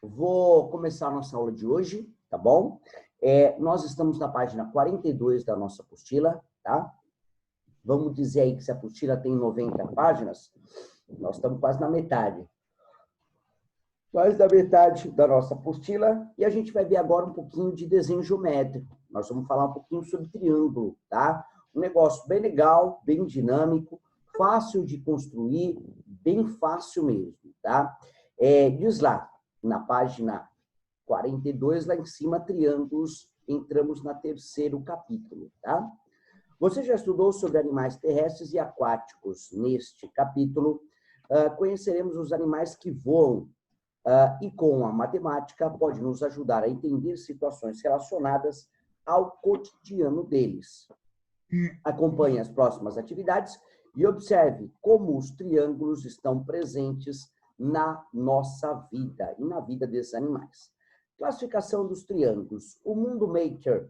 Vou começar a nossa aula de hoje, tá bom? Nós estamos na página 42 da nossa apostila, tá? Vamos dizer aí que se a apostila tem 90 páginas, nós estamos quase na metade. Quase da metade da nossa apostila, e a gente vai ver agora um pouquinho de desenho geométrico. Nós vamos falar um pouquinho sobre triângulo, tá? Um negócio bem legal, bem dinâmico, fácil de construir, bem fácil mesmo, tá? Diz lá, na página 42, lá em cima, triângulos, entramos no terceiro capítulo, tá? Você já estudou sobre animais terrestres e aquáticos. Neste capítulo, conheceremos os animais que voam, e com a matemática pode nos ajudar a entender situações relacionadas ao cotidiano deles. Acompanhe as próximas atividades e observe como os triângulos estão presentes na nossa vida e na vida desses animais. Classificação dos triângulos. O Mundo Maker.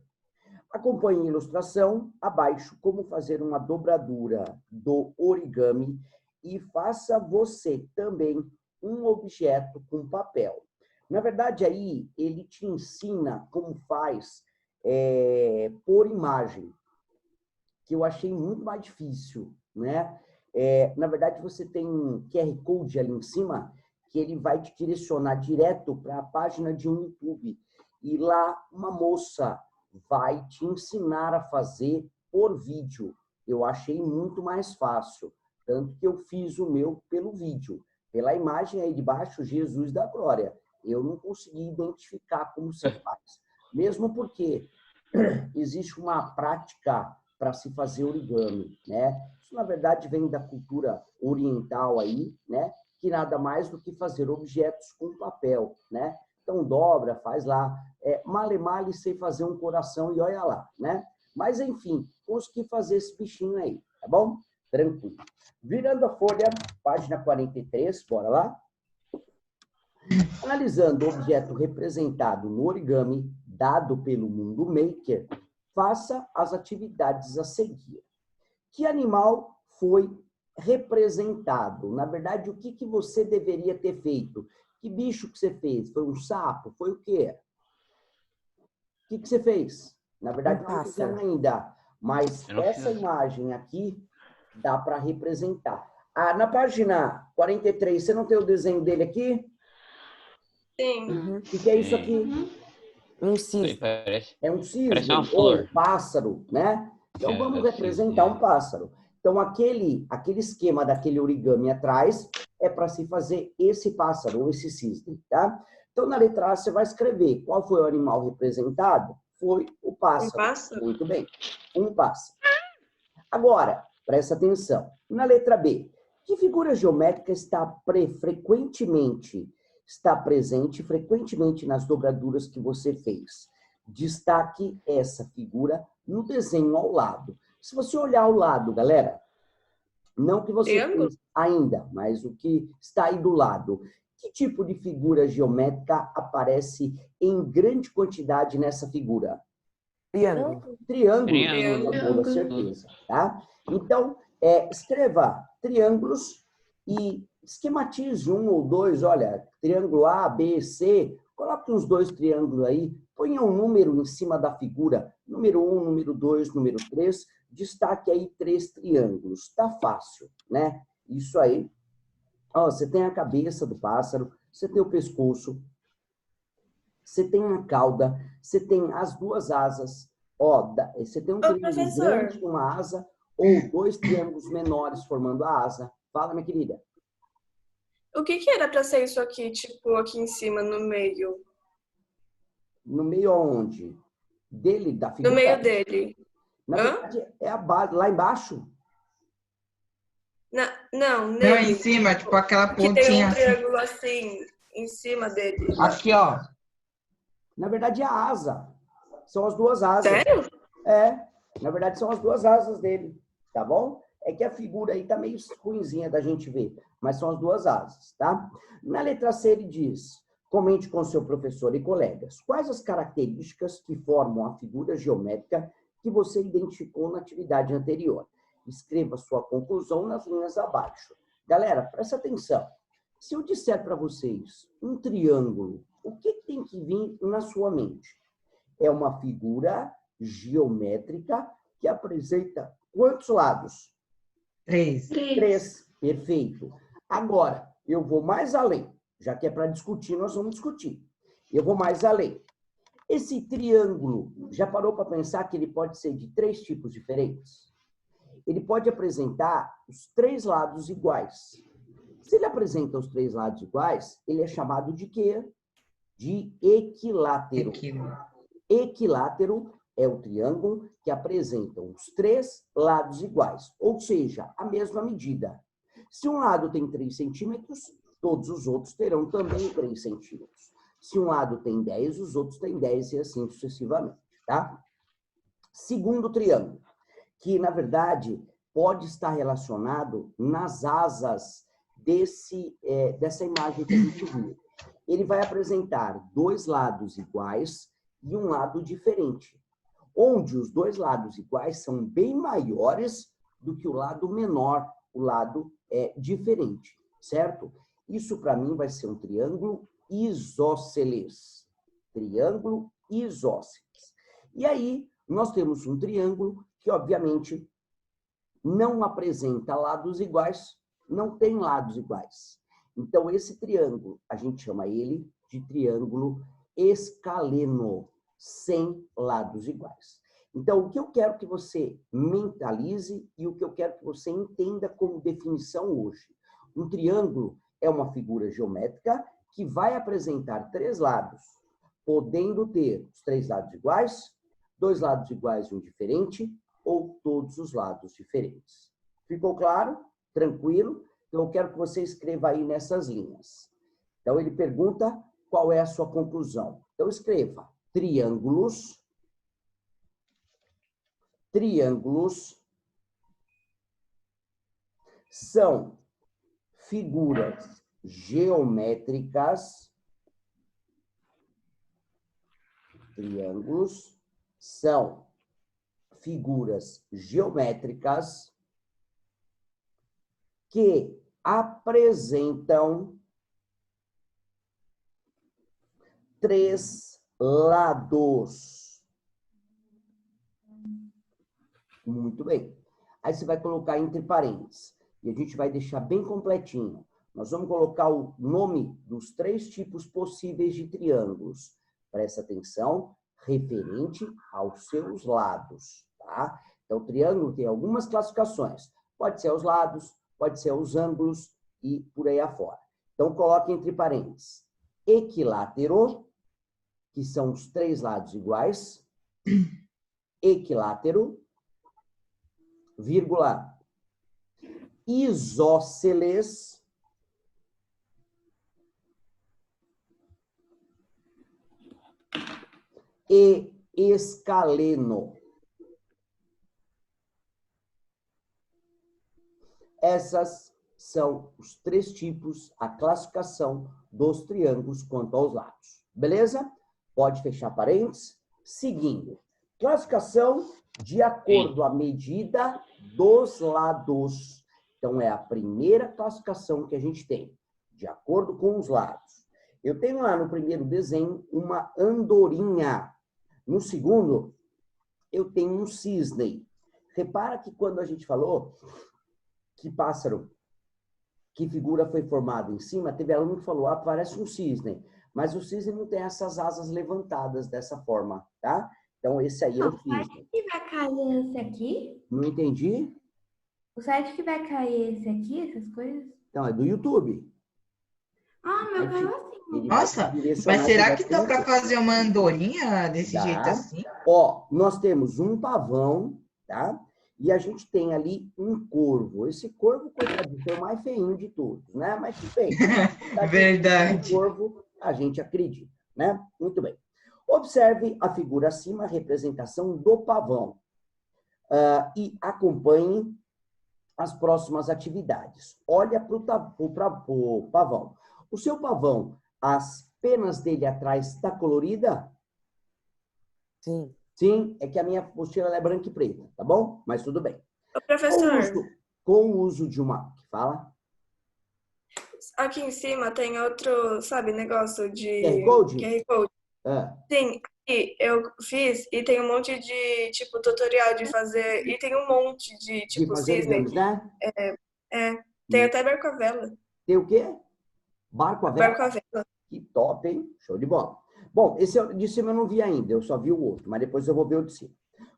Acompanhe a ilustração abaixo como fazer uma dobradura do origami e faça você também um objeto com papel. Na verdade, aí ele te ensina como faz por imagem, que eu achei muito mais difícil, né? Na verdade, você tem um QR Code ali em cima, que ele vai te direcionar direto para a página de um YouTube. E lá, uma moça vai te ensinar a fazer por vídeo. Eu achei muito mais fácil, tanto que eu fiz o meu pelo vídeo. Pela imagem aí de baixo, Jesus da glória. Eu não consegui identificar como se faz. Mesmo porque existe uma prática para se fazer origami, né? Isso, na verdade, vem da cultura oriental aí, né? Que nada mais do que fazer objetos com papel, né? Então, dobra, faz lá. Male, sei fazer um coração e olha lá, né? Mas, enfim, consegui fazer esse bichinho aí, tá bom? Tranquilo. Virando a folha, página 43, bora lá? Analisando o objeto representado no origami, dado pelo Mundo Maker, faça as atividades a seguir. Que animal foi representado? Na verdade, o que você deveria ter feito? Que bicho que você fez? Foi um sapo? Foi o quê? O que você fez? Na verdade, não fizemos ainda, mas essa imagem aqui dá para representar. Na página 43, você não tem o desenho dele aqui? Sim. O que é isso aqui? Um cisne. É um cisne uma ou flor. um pássaro, né? Então, vamos representar um pássaro. Então, aquele esquema daquele origami atrás é para se fazer esse pássaro ou esse cisne, tá? Então, na letra A, você vai escrever qual foi o animal representado? Foi o pássaro. Um pássaro? Muito bem, um pássaro. Agora, presta atenção. Na letra B, que figura geométrica está presente frequentemente nas dobraduras que você fez? Destaque essa figura no desenho ao lado. Se você olhar ao lado, galera, não que você fez ainda, mas o que está aí do lado. Que tipo de figura geométrica aparece em grande quantidade nessa figura? Triângulo. Triângulo, com toda certeza, tá? Então, escreva triângulos e esquematize um ou dois, olha, triângulo A, B, C, coloque uns dois triângulos aí, ponha um número em cima da figura, número 1, número 2, número 3, destaque aí 3 triângulos, tá fácil, né? Isso aí. Ó, você tem a cabeça do pássaro, você tem o pescoço, você tem a cauda, você tem as duas asas, ó, você tem um triângulo grande com uma asa, ou dois triângulos menores formando a asa. Fala, minha querida. O que era para ser isso aqui, tipo, aqui em cima, no meio? No meio aonde? Dele, da figura? No meio dele. Na verdade, é a base, lá embaixo. Não, Não, em cima, tipo aquela pontinha. Que tem um triângulo assim, em cima dele. Aqui, ó. Na verdade, é a asa. São as duas asas. Sério? Na verdade, são as duas asas dele, tá bom? É que a figura aí tá meio ruinzinha da gente ver, mas são as duas asas, tá? Na letra C, ele diz, comente com seu professor e colegas, quais as características que formam a figura geométrica que você identificou na atividade anterior. Escreva sua conclusão nas linhas abaixo. Galera, presta atenção. Se eu disser para vocês um triângulo o que tem que vir na sua mente? É uma figura geométrica que apresenta quantos lados? 3. 3. Perfeito. Agora, eu vou mais além. Já que é para discutir, nós vamos discutir. Eu vou mais além. Esse triângulo, já parou para pensar que ele pode ser de 3 tipos diferentes? Ele pode apresentar os 3 lados iguais. Se ele apresenta os 3 lados iguais, ele é chamado de quê? De equilátero. Equilátero é o triângulo que apresenta os 3 lados iguais, ou seja, a mesma medida. Se um lado tem 3 centímetros, todos os outros terão também 3 centímetros. Se um lado tem 10, os outros têm 10 e assim sucessivamente, tá? Segundo triângulo, que na verdade pode estar relacionado nas asas dessa imagem que a gente viu. Ele vai apresentar 2 lados iguais e um lado diferente, onde os 2 lados iguais são bem maiores do que o lado menor, o lado diferente, certo? Isso para mim vai ser um triângulo isósceles. Triângulo isósceles. E aí, nós temos um triângulo que, obviamente, não apresenta lados iguais, não tem lados iguais. Então, esse triângulo, a gente chama ele de triângulo escaleno, sem lados iguais. Então, o que eu quero que você mentalize e o que eu quero que você entenda como definição hoje. Um triângulo é uma figura geométrica que vai apresentar 3 lados, podendo ter os 3 lados iguais, 2 lados iguais e um diferente, ou todos os lados diferentes. Ficou claro? Tranquilo? Então, eu quero que você escreva aí nessas linhas. Então, ele pergunta qual é a sua conclusão. Então, escreva: triângulos são figuras geométricas. Triângulos são figuras geométricas que apresentam 3 lados. Muito bem. Aí você vai colocar entre parênteses. E a gente vai deixar bem completinho. Nós vamos colocar o nome dos 3 tipos possíveis de triângulos. Presta atenção, referente aos seus lados, tá? Então, o triângulo tem algumas classificações. Pode ser os lados, pode ser os ângulos e por aí afora. Então, coloque entre parênteses. Equilátero, que são os 3 lados iguais. Equilátero, vírgula, isósceles, e escaleno. Essas são os 3 tipos, a classificação dos triângulos quanto aos lados. Beleza? Pode fechar parênteses. Seguindo. Classificação de acordo à medida dos lados. Então, é a primeira classificação que a gente tem, de acordo com os lados. Eu tenho lá no primeiro desenho uma andorinha. No segundo, eu tenho um cisne. Repara que quando a gente falou que pássaro, que figura foi formada em cima, teve aluno que falou, parece um cisne. Mas o cisne não tem essas asas levantadas dessa forma, tá? Então, esse aí é o cisne. O site que vai cair esse aqui? Não entendi? O site que vai cair esse aqui, essas coisas? Então, é do YouTube. Ah, meu caiu assim. Nossa, mas será que dá para fazer uma andorinha desse jeito assim? Ó, nós temos um pavão, tá? E a gente tem ali um corvo. Esse corvo, coitadinho, foi o mais feinho de todos, né? Mas tudo bem. Verdade. O corvo, a gente acredita, né? Muito bem. Observe a figura acima, a representação do pavão. E acompanhe as próximas atividades. Olha para o pavão. O seu pavão, as penas dele atrás está colorida? Sim. Sim, é que a minha apostila é branca e preta, tá bom? Mas tudo bem. Ô, professor, Com o uso de uma... Fala. aqui em cima tem outro, sabe, negócio de QR Code? QR Code. Ah, Sim, e eu fiz e tem um monte de, tipo, tutorial de fazer. E tem um monte de, de tipo, fazer cisne. origamis, né? Tem até barco à vela. Tem o quê? Barco à vela? Barco à vela. Que top, hein? Show de bola. Bom, esse de cima eu não vi ainda, eu só vi o outro, mas depois eu vou ver o de cima.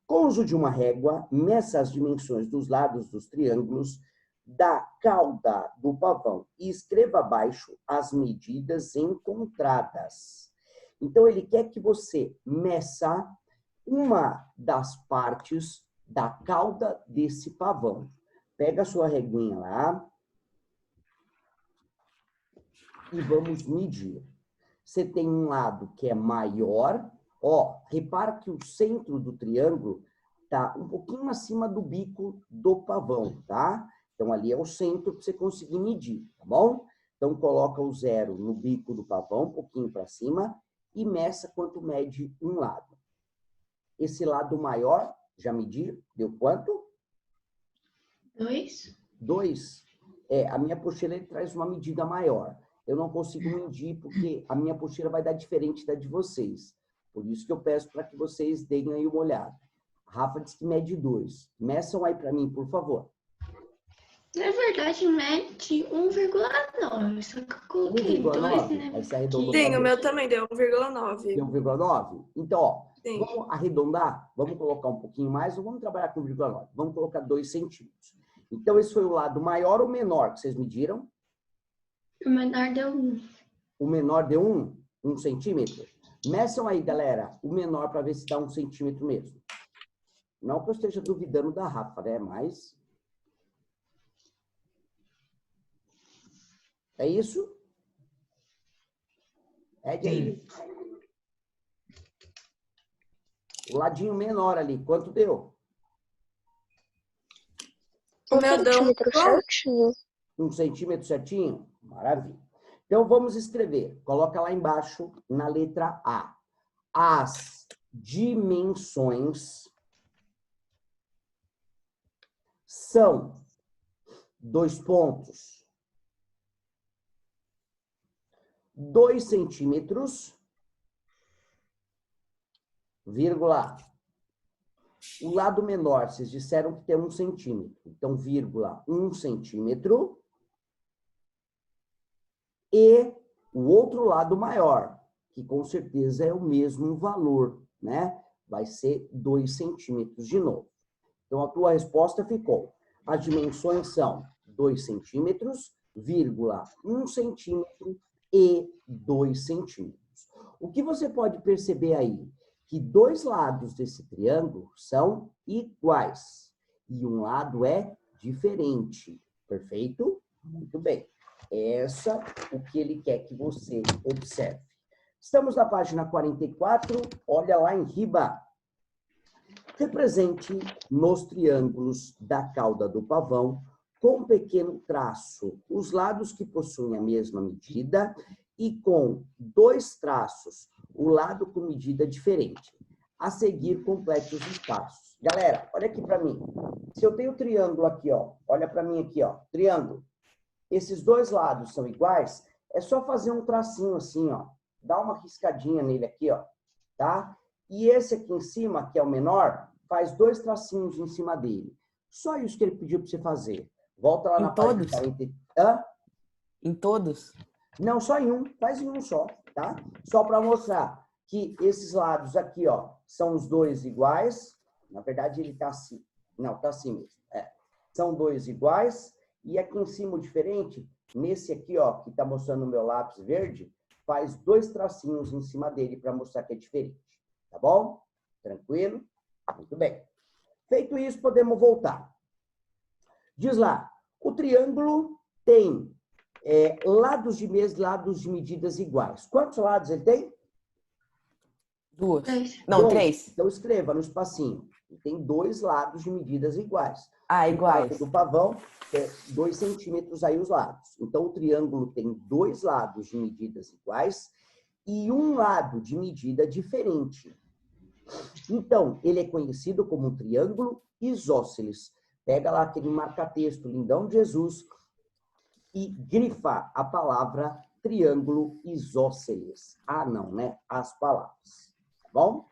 Com o uso de uma régua, meça as dimensões dos lados dos triângulos da cauda do pavão e escreva abaixo as medidas encontradas. Então, ele quer que você meça uma das partes da cauda desse pavão. Pega a sua reguinha lá e vamos medir. Você tem um lado que é maior, ó, repara que o centro do triângulo tá um pouquinho acima do bico do pavão, tá? Então, ali é o centro para você conseguir medir, tá bom? Então, coloca o 0 no bico do pavão, um pouquinho para cima, e meça quanto mede um lado. Esse lado maior, já mediu? Deu quanto? 2. 2. A minha pocheira ele traz uma medida maior. Eu não consigo medir porque a minha pocheira vai dar diferente da de vocês. Por isso que eu peço para que vocês deem aí uma olhada. A Rafa disse que mede 2. Meçam aí para mim, por favor. Na verdade, mede 1,9. Só que eu coloquei 2, 1,9? né? Aí você arredondou Sim, pra o meu dois. também deu 1,9. Tem 1,9? Então, ó, Sim. vamos arredondar? Vamos colocar um pouquinho mais ou vamos trabalhar com 1,9? Vamos colocar 2 centímetros. Então, esse foi o lado maior ou menor que vocês mediram? O menor deu 1. O menor deu 1 centímetro? Meçam aí, galera, o menor para ver se dá 1 centímetro mesmo. Não que eu esteja duvidando da Rafa, né? Mas... é isso? É de aí. O ladinho menor ali, quanto deu? O meu deu certinho. 1 centímetro certinho? Maravilha. Então, vamos escrever. Coloca lá embaixo, na letra A. As dimensões são, 2 pontos, 2 centímetros, vírgula. O lado menor, vocês disseram que tem 1 centímetro. Então, vírgula, 1 centímetro. E o outro lado maior, que com certeza é o mesmo valor, né? Vai ser 2 centímetros de novo. Então, a tua resposta ficou. As dimensões são 2 centímetros, vírgula, 1 centímetro e 2 centímetros. O que você pode perceber aí? Que 2 lados desse triângulo são iguais e um lado é diferente. Perfeito? Muito bem. Essa o que ele quer que você observe. Estamos na página 44, olha lá em riba. Represente nos triângulos da cauda do pavão, com um pequeno traço, os lados que possuem a mesma medida e com 2 traços, o lado com medida diferente. A seguir, complete os espaços. Galera, olha aqui para mim. Se eu tenho triângulo aqui, ó, olha para mim aqui, ó, triângulo. Esses 2 lados são iguais, é só fazer um tracinho assim, ó. Dá uma riscadinha nele aqui, ó, tá? E esse aqui em cima, que é o menor, faz 2 tracinhos em cima dele. Só isso que ele pediu para você fazer. Volta lá na página 40. Hã? Em todos? Não, só em um. Faz em um só, tá? Só para mostrar que esses lados aqui, ó, são os 2 iguais. Na verdade, ele tá assim. Não, tá assim mesmo. São 2 iguais. E aqui em cima o diferente, nesse aqui, ó, que tá mostrando o meu lápis verde, faz 2 tracinhos em cima dele para mostrar que é diferente. Tá bom? Tranquilo? Muito bem. Feito isso, podemos voltar. Diz lá, o triângulo tem lados de medidas iguais. Quantos lados ele tem? 2. 3. Não, 2. 3. Então, escreva no espacinho. Ele tem 2 lados de medidas iguais. Ah, No iguais. caso do pavão, é 2 centímetros aí os lados. Então, o triângulo tem 2 lados de medidas iguais e um lado de medida diferente. Então, ele é conhecido como um triângulo isósceles. Pega lá aquele marca-texto lindão de Jesus e grifa a palavra triângulo isósceles. Ah, não, né? As palavras. Tá bom?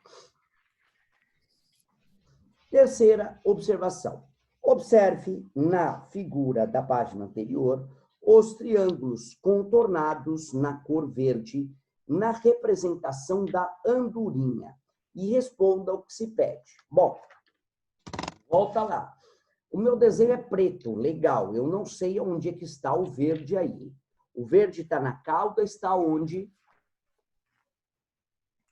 Terceira observação. Observe na figura da página anterior os triângulos contornados na cor verde na representação da andorinha e responda o que se pede. Bom, volta lá. O meu desenho é preto, legal. Eu não sei onde é que está o verde aí. O verde está na cauda, está onde?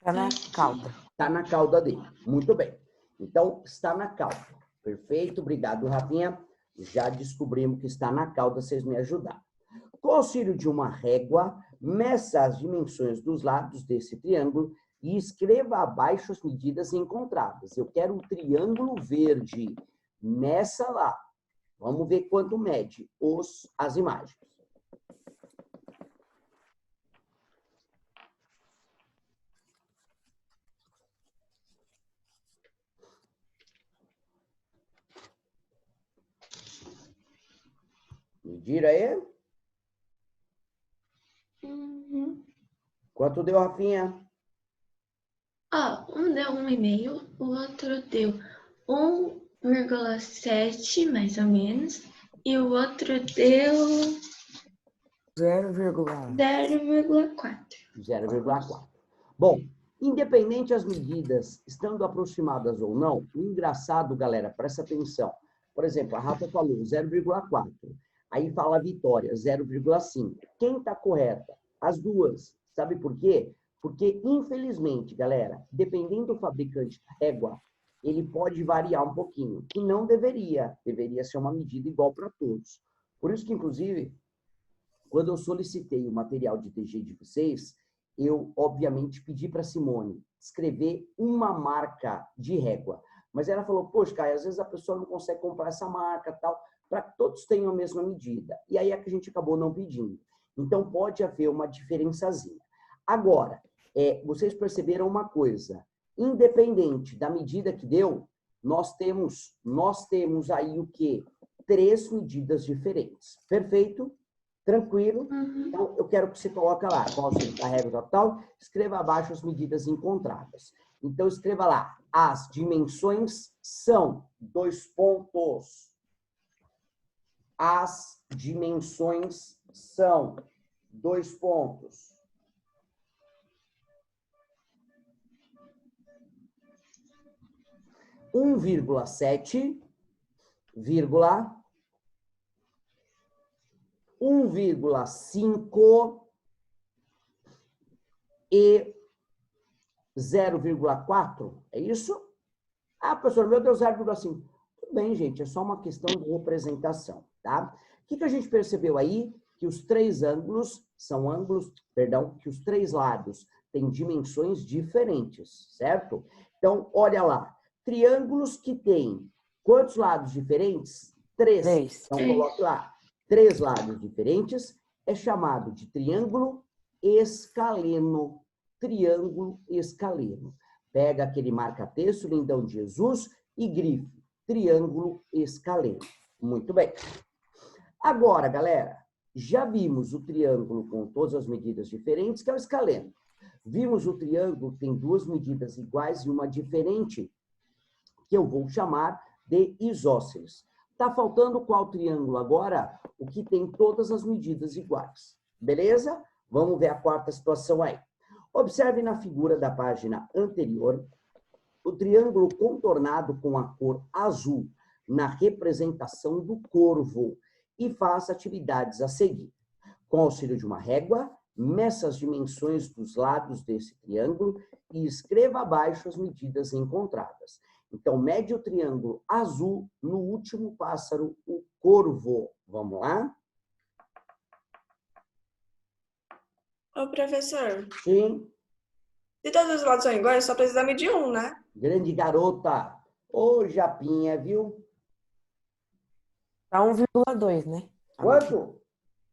Tá na cauda. Está na cauda dele. Muito bem. Então, está na cauda. Perfeito, obrigado, Rafinha. Já descobrimos que está na cauda, vocês me ajudaram. Com o auxílio de uma régua, meça as dimensões dos lados desse triângulo e escreva abaixo as medidas encontradas. Eu quero um triângulo verde. Meça lá. Vamos ver quanto mede as imagens. Medir aí? Uhum. Quanto deu, Rafinha? Ó, um deu 1,5, o outro deu 1,7, mais ou menos, e o outro deu 0,1. 0,4. 0,4. Bom, independente as medidas estando aproximadas ou não, o engraçado, galera, presta atenção. Por exemplo, a Rafa falou 0,4. Aí fala a Vitória, 0,5. Quem está correta? As duas. Sabe por quê? Porque, infelizmente, galera, dependendo do fabricante da régua, ele pode variar um pouquinho. E não deveria. Deveria ser uma medida igual para todos. Por isso que, inclusive, quando eu solicitei o material de TG de vocês, eu, obviamente, pedi para a Simone escrever uma marca de régua. Mas ela falou, poxa, Caio, às vezes a pessoa não consegue comprar essa marca tal, para que todos tenham a mesma medida. E aí é que a gente acabou não pedindo. Então, pode haver uma diferençazinha. Agora, vocês perceberam uma coisa. Independente da medida que deu, nós temos aí o quê? 3 medidas diferentes. Perfeito? Tranquilo? Uhum. Então, eu quero que você coloque lá, qual seja a regra total, escreva abaixo as medidas encontradas. Então, escreva lá, as dimensões são, 2 pontos. As dimensões são, 2 pontos. Um 1,7, 1,5 e 0,4. É isso? Ah, professor, meu Deus, 0,5. Tudo bem, gente, é só uma questão de representação, tá? O que a gente percebeu aí? Que os 3 ângulos são que os 3 lados têm dimensões diferentes, certo? Então, olha lá. Triângulos que têm quantos lados diferentes? 3. 3. Então, coloque lá. 3 lados diferentes é chamado de triângulo escaleno. Triângulo escaleno. Pega aquele marca-texto, lindão de Jesus, e grife. Triângulo escaleno. Muito bem. Agora, galera, já vimos o triângulo com todas as medidas diferentes, que é o escaleno. Vimos o triângulo que tem 2 medidas iguais e uma diferente, que eu vou chamar de isósceles. Está faltando qual triângulo agora? O que tem todas as medidas iguais. Beleza? Vamos ver a quarta situação aí. Observe na figura da página anterior o triângulo contornado com a cor azul na representação do corvo e faça atividades a seguir. Com o auxílio de uma régua, meça as dimensões dos lados desse triângulo e escreva abaixo as medidas encontradas. Então, mede o triângulo azul no último pássaro, o corvo. Vamos lá? Ô, professor, Sim. se todos os lados são iguais, só precisa medir um, né? Grande garota. Ô, Japinha, viu? Tá 1,2, né? Quanto?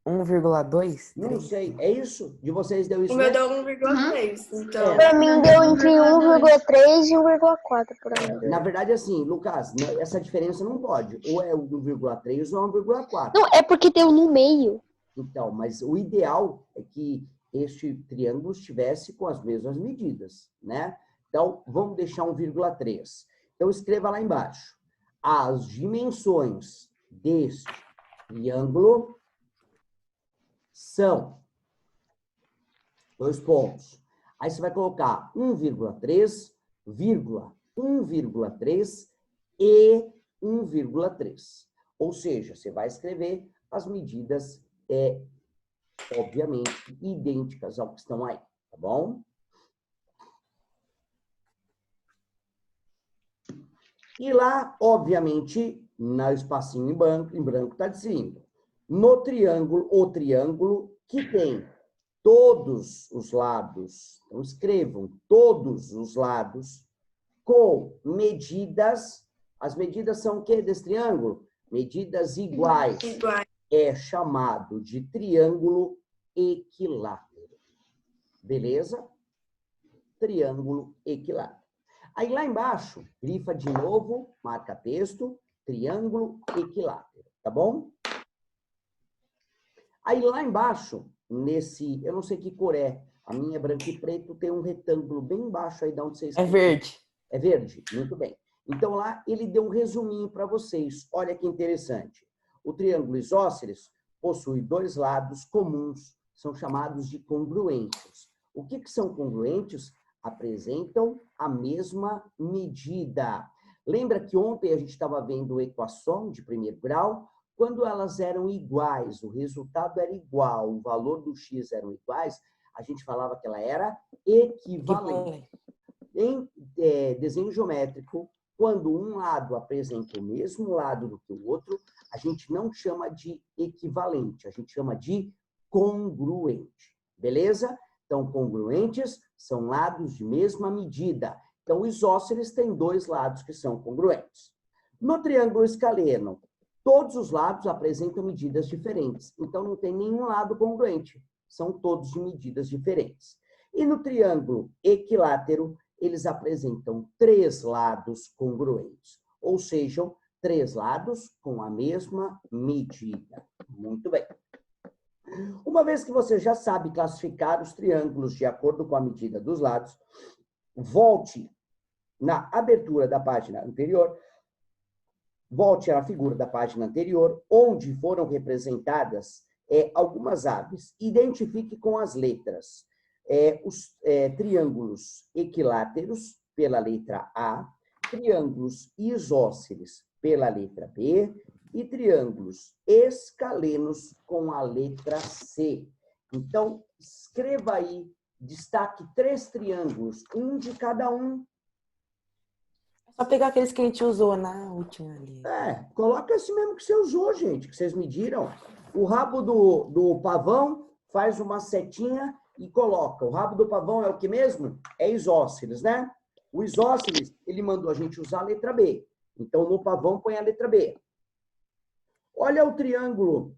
1,2? Não sei. É isso? De vocês deu isso? O meu né? deu 1,3. Então, Pra mim deu entre 1,3 e 1,4 por aí. Na verdade, assim, Lucas, né, essa diferença não pode. Ou é 1,3 ou é 1,4. Não, é porque tem um no meio. Então, mas o ideal é que este triângulo estivesse com as mesmas medidas, né? Então, vamos deixar 1,3. Então, escreva lá embaixo. As dimensões deste triângulo são 2 pontos. Aí você vai colocar 1,3, 1,3 e 1,3. Ou seja, você vai escrever as medidas, obviamente, idênticas ao que estão aí, tá bom? E lá, obviamente, no espacinho em branco está dizendo, no triângulo, o triângulo que tem todos os lados, então escrevam todos os lados com medidas, as medidas são o quê desse triângulo? Medidas iguais. Iguais. É chamado de triângulo equilátero. Beleza? Triângulo equilátero. Aí lá embaixo, grifa de novo, marca texto, triângulo equilátero, tá bom? Aí lá embaixo, nesse, eu não sei que cor é, a minha é branco e preto, tem um retângulo bem embaixo aí de onde vocês... É verde. É verde? Muito bem. Então lá ele deu um resuminho para vocês. Olha que interessante. O triângulo isósceles possui 2 lados comuns, são chamados de congruentes. O que são congruentes? Apresentam a mesma medida. Lembra que ontem a gente estava vendo equação de primeiro grau? Quando elas eram iguais, o resultado era igual, o valor do x eram iguais, a gente falava que ela era equivalente. Em desenho geométrico, quando um lado apresenta o mesmo lado do que o outro, a gente não chama de equivalente, a gente chama de congruente. Beleza? Então, congruentes são lados de mesma medida. Então, os isósceles têm 2 lados que são congruentes. No triângulo escaleno, todos os lados apresentam medidas diferentes. Então, não tem nenhum lado congruente. São todos de medidas diferentes. E no triângulo equilátero, eles apresentam 3 lados congruentes. Ou seja, 3 lados com a mesma medida. Muito bem. Uma vez que você já sabe classificar os triângulos de acordo com a medida dos lados, volte na abertura da página anterior, volte à figura da página anterior, onde foram representadas algumas aves. Identifique com as letras os triângulos equiláteros pela letra A, triângulos isósceles pela letra B, e triângulos escalenos com a letra C. Então, escreva aí, destaque 3 triângulos, um de cada um. É só pegar aqueles que a gente usou na última ali. Coloca esse mesmo que você usou, gente, que vocês mediram. O rabo do pavão faz uma setinha e coloca. O rabo do pavão é o que mesmo? É isósceles, né? O isósceles, ele mandou a gente usar a letra B. Então, no pavão, põe a letra B. Olha o triângulo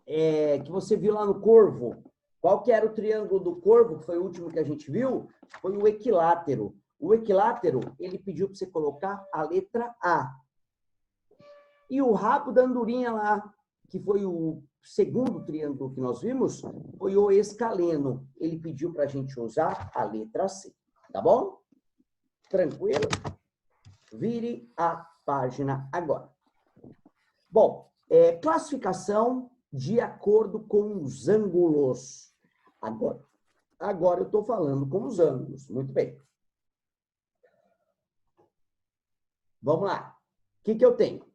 que você viu lá no corvo. Qual que era o triângulo do corvo, que foi o último que a gente viu? Foi o equilátero. O equilátero, ele pediu para você colocar a letra A. E o rabo da andorinha lá, que foi o segundo triângulo que nós vimos, foi o escaleno. Ele pediu para a gente usar a letra C. Tá bom? Tranquilo? Vire a página agora. Bom, classificação de acordo com os ângulos. Agora eu estou falando com os ângulos. Muito bem. Vamos lá. O que eu tenho?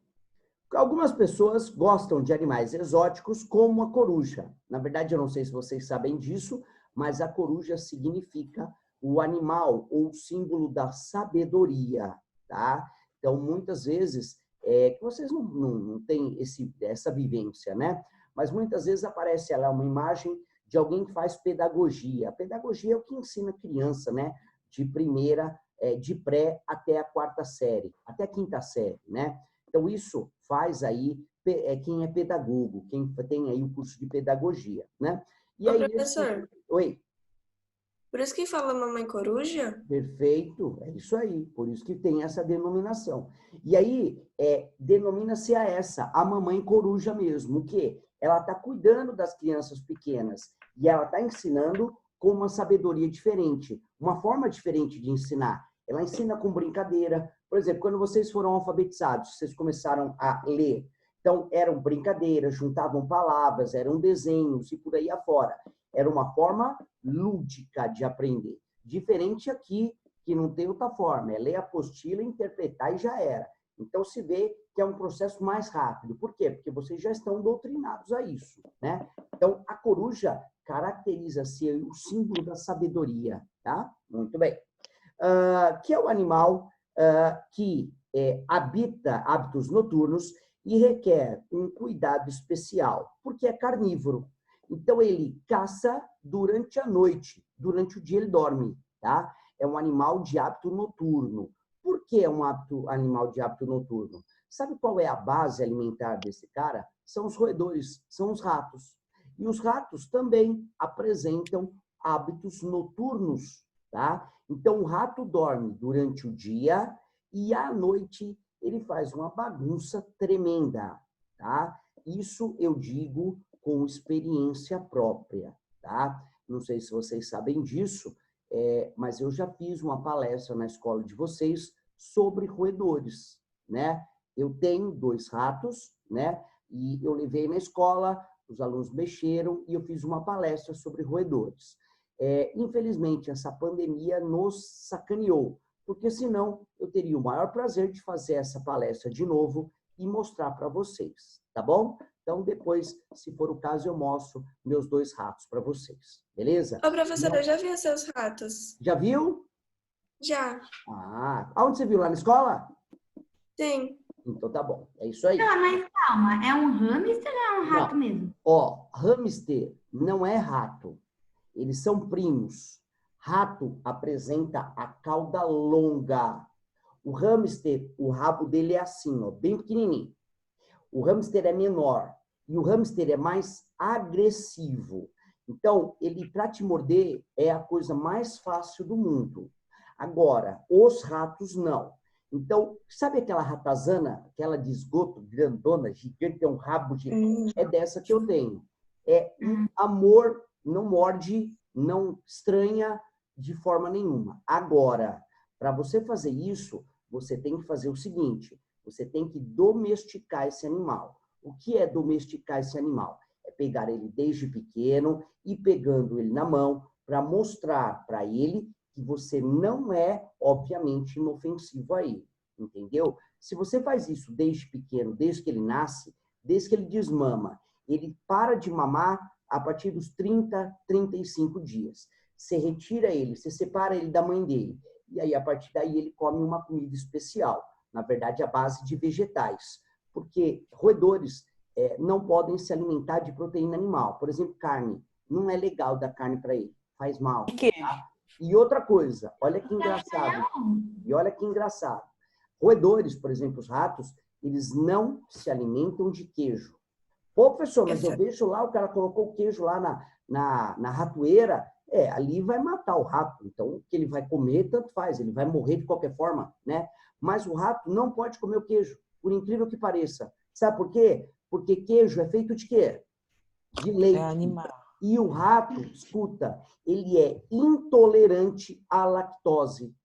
Algumas pessoas gostam de animais exóticos, como a coruja. Na verdade, eu não sei se vocês sabem disso, mas a coruja significa o animal ou símbolo da sabedoria, tá? Então, muitas vezes, que vocês não têm essa vivência, né? Mas muitas vezes aparece lá uma imagem de alguém que faz pedagogia. A pedagogia é o que ensina a criança, né? De pré até a 4ª série, até a 5ª série, né? Então, isso faz aí quem é pedagogo, quem tem aí o curso de pedagogia, né? E aí, professor. Oi. Por isso que fala mamãe coruja? Perfeito, é isso aí. Por isso que tem essa denominação. E aí, denomina-se a mamãe coruja mesmo. O quê? ela está cuidando das crianças pequenas e ela está ensinando com uma sabedoria diferente, uma forma diferente de ensinar. Ela ensina com brincadeira. Por exemplo, quando vocês foram alfabetizados, vocês começaram a ler. Então, eram brincadeiras, juntavam palavras, eram desenhos e por aí afora. Era uma forma lúdica de aprender. Diferente aqui, que não tem outra forma. É ler a apostila, interpretar e já era. Então, se vê que é um processo mais rápido. Por quê? Porque vocês já estão doutrinados a isso, né? Então, a coruja caracteriza-se o símbolo da sabedoria, tá? Muito bem. Que é o animal que habita hábitos noturnos e requer um cuidado especial, porque é carnívoro. Então, ele caça durante a noite, durante o dia ele dorme, tá? É um animal de hábito noturno. Por que é um animal de hábito noturno? Sabe qual é a base alimentar desse cara? São os roedores, são os ratos. E os ratos também apresentam hábitos noturnos, tá? Então, o rato dorme durante o dia e à noite ele faz uma bagunça tremenda, tá? Isso eu digo com experiência própria, tá? Não sei se vocês sabem disso, mas eu já fiz uma palestra na escola de vocês sobre roedores, né? Eu tenho 2 ratos, né? E eu levei na escola, os alunos mexeram e eu fiz uma palestra sobre roedores. Infelizmente, essa pandemia nos sacaneou, porque senão eu teria o maior prazer de fazer essa palestra de novo e mostrar para vocês, tá bom? Então, depois, se for o caso, eu mostro meus 2 ratos para vocês, beleza? Ô, professora, eu já vi os seus ratos. Já viu? Já. Aonde você viu? Lá na escola? Sim. Então tá bom, é isso aí. Não, mas calma, é um hamster ou é um rato mesmo? Ó, hamster não é rato. Eles são primos. Rato apresenta a cauda longa. O hamster, o rabo dele é assim, ó, bem pequenininho. O hamster é menor e o hamster é mais agressivo. Então, ele para te morder é a coisa mais fácil do mundo. Agora, os ratos não. Então, sabe aquela ratazana, aquela de esgoto grandona, gigante, tem um rabo gigante? É dessa que eu tenho. É um amor, não morde, não estranha de forma nenhuma. Agora, para você fazer isso, você tem que fazer o seguinte, você tem que domesticar esse animal. O que é domesticar esse animal? É pegar ele desde pequeno e pegando ele na mão para mostrar para ele que você não é, obviamente, inofensivo a ele, entendeu? Se você faz isso desde pequeno, desde que ele nasce, desde que ele desmama, ele para de mamar a partir dos 30, 35 dias. Você retira ele, você separa ele da mãe dele, e aí, a partir daí, ele come uma comida especial, na verdade, à base de vegetais, porque roedores não podem se alimentar de proteína animal. Por exemplo, carne. Não é legal dar carne para ele, faz mal. Tá? E outra coisa, olha que engraçado. E olha que engraçado. Roedores, por exemplo, os ratos, eles não se alimentam de queijo. Pô, professor, mas eu vejo lá, o cara colocou o queijo lá na ratoeira, ali vai matar o rato. Então, o que ele vai comer, tanto faz, ele vai morrer de qualquer forma, né? Mas o rato não pode comer o queijo, por incrível que pareça. Sabe por quê? Porque queijo é feito de quê? De leite. É animal. E o rato, escuta, ele é intolerante à lactose.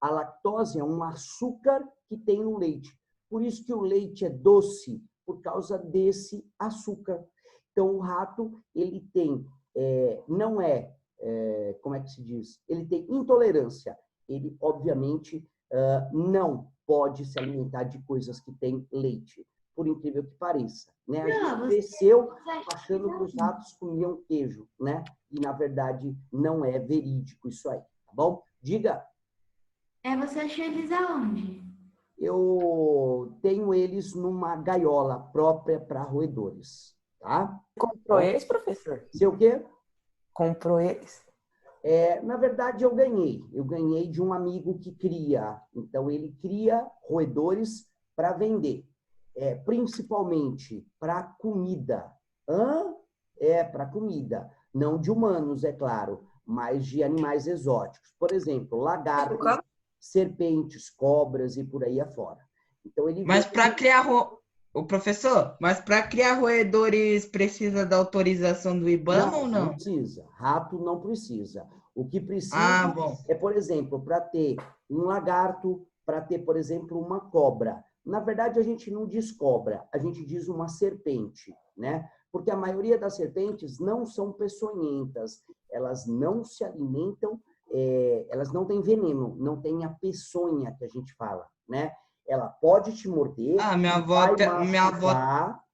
A lactose é um açúcar que tem no leite. Por isso que o leite é doce, por causa desse açúcar. Então, o rato, ele tem, como é que se diz? Ele tem intolerância. Ele, obviamente, não pode se alimentar de coisas que têm leite, por incrível que pareça. Né? A gente cresceu achando que os ratos comiam queijo, né? E, na verdade, não é verídico isso aí, tá bom? Diga. Você achou eles aonde? Eu tenho eles numa gaiola própria para roedores, tá? Comprou eles, professor? Sei o quê? Comprou eles? Na verdade, eu ganhei. Eu ganhei de um amigo que cria. Então, ele cria roedores para vender. Principalmente para comida. Para comida. Não de humanos, é claro, mas de animais exóticos. Por exemplo, lagartos, serpentes, cobras e por aí afora. Então, ele Mas para criar O professor, mas para criar roedores precisa da autorização do IBAMA ou Não não? precisa. Rato não precisa. O que Ah, precisa bom. é, por exemplo, para ter um lagarto, para ter, por exemplo, uma cobra. Na verdade, a gente não diz cobra, a gente diz uma serpente, né? Porque a maioria das serpentes não são peçonhentas, elas não se alimentam, elas não têm veneno, não têm a peçonha que a gente fala, né? Ela pode te morder, Ah,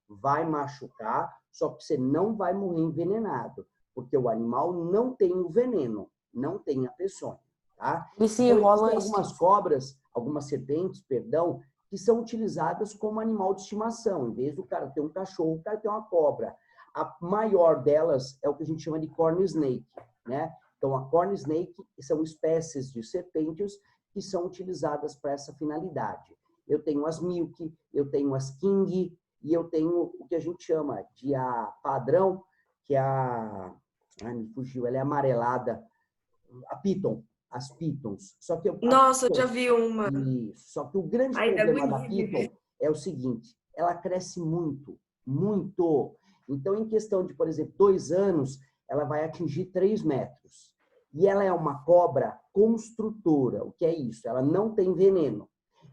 vai machucar, só que você não vai morrer envenenado, porque o animal não tem o veneno, não tem a peçonha, tá? E se Então, rola existem algumas cobras, algumas serpentes, perdão, que são utilizadas como animal de estimação. Em vez do cara ter um cachorro, o cara tem uma cobra. A maior delas é o que a gente chama de corn snake, né? Então, a corn snake são espécies de serpentes que são utilizadas para essa finalidade. Eu tenho as milk, eu tenho as king e eu tenho o que a gente chama de a padrão, que é a... Ai, me fugiu, ela é amarelada. A piton, as pitons. Só que Nossa, eu já vi uma. só que o grande Ai, dá problema da agonia de ver. piton é o seguinte, ela cresce muito, muito. Então, em questão de, por exemplo, 2 anos, ela vai atingir 3 metros. E ela é uma cobra construtora. O que é isso? Ela não tem veneno.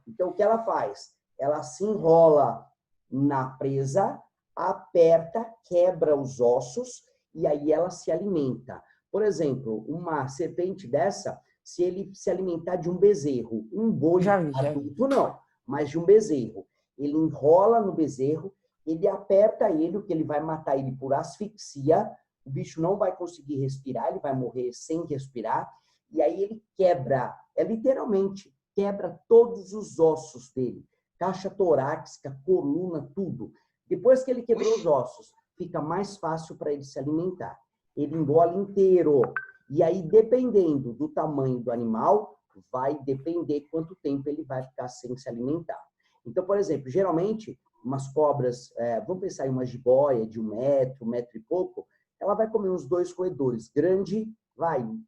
Então, o que ela faz? Ela se enrola na presa, aperta, quebra os ossos e aí ela se alimenta. Por exemplo, uma serpente dessa, se ele se alimentar de um bezerro, um boi Já vi. adulto não, mas de um bezerro, ele enrola no bezerro, ele aperta ele, o que ele vai matar ele por asfixia, o bicho não vai conseguir respirar, ele vai morrer sem respirar, e aí ele quebra, literalmente, quebra todos os ossos dele, caixa torácica, coluna, tudo. Depois que ele quebrou os ossos, fica mais fácil para ele se alimentar. Ele engole inteiro. E aí, dependendo do tamanho do animal, vai depender quanto tempo ele vai ficar sem se alimentar. Então, por exemplo, geralmente, umas cobras, vamos pensar em uma jiboia de 1 metro e pouco, ela vai comer uns 2 roedores. Grande,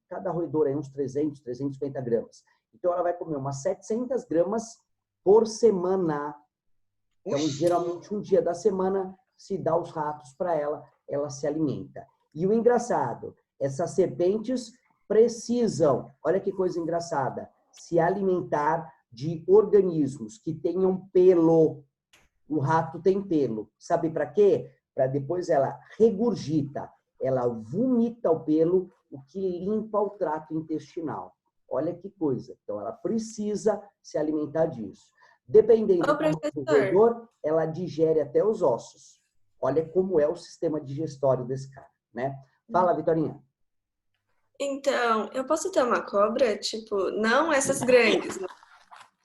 cada roedor é uns 300, 350 gramas. Então, ela vai comer umas 700 gramas por semana. Então, geralmente, um dia da semana, se dá os ratos para ela, ela se alimenta. E o engraçado, essas serpentes precisam, olha que coisa engraçada, se alimentar de organismos que tenham pelo. O rato tem pelo. Sabe para quê? Para depois ela regurgita, ela vomita o pelo, o que limpa o trato intestinal. Olha que coisa. Então, ela precisa se alimentar disso. Dependendo do tamanho do roedor, ela digere até os ossos. Olha como é o sistema digestório desse cara, né? Fala, Vitorinha. Então, eu posso ter uma cobra? Tipo, não essas grandes.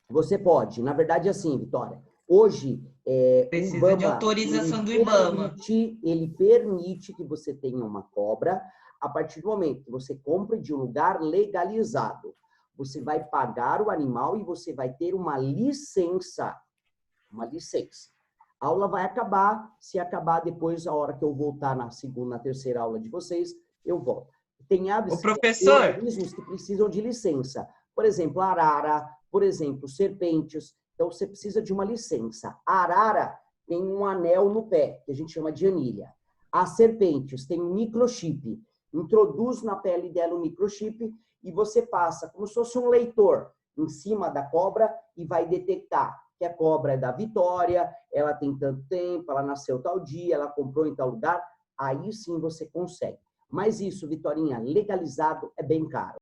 Você pode. Na verdade, assim, Vitória, hoje, Precisa de autorização do IBAMA. Ele permite que você tenha uma cobra a partir do momento que você compre de um lugar legalizado. Você vai pagar o animal e você vai ter uma licença. Uma licença. A aula vai acabar. Se acabar depois, a hora que eu voltar na segunda, na terceira aula de vocês, eu volto. Tem aves organismos que precisam de licença. Por exemplo, arara, por exemplo, serpentes. Então, você precisa de uma licença. A arara tem um anel no pé, que a gente chama de anilha. As serpentes têm um microchip. Introduz na pele dela um microchip e você passa como se fosse um leitor em cima da cobra e vai detectar que a cobra é da Vitória, ela tem tanto tempo, ela nasceu tal dia, ela comprou em tal lugar. Aí sim você consegue. Mas isso, Vitorinha, legalizado é bem caro.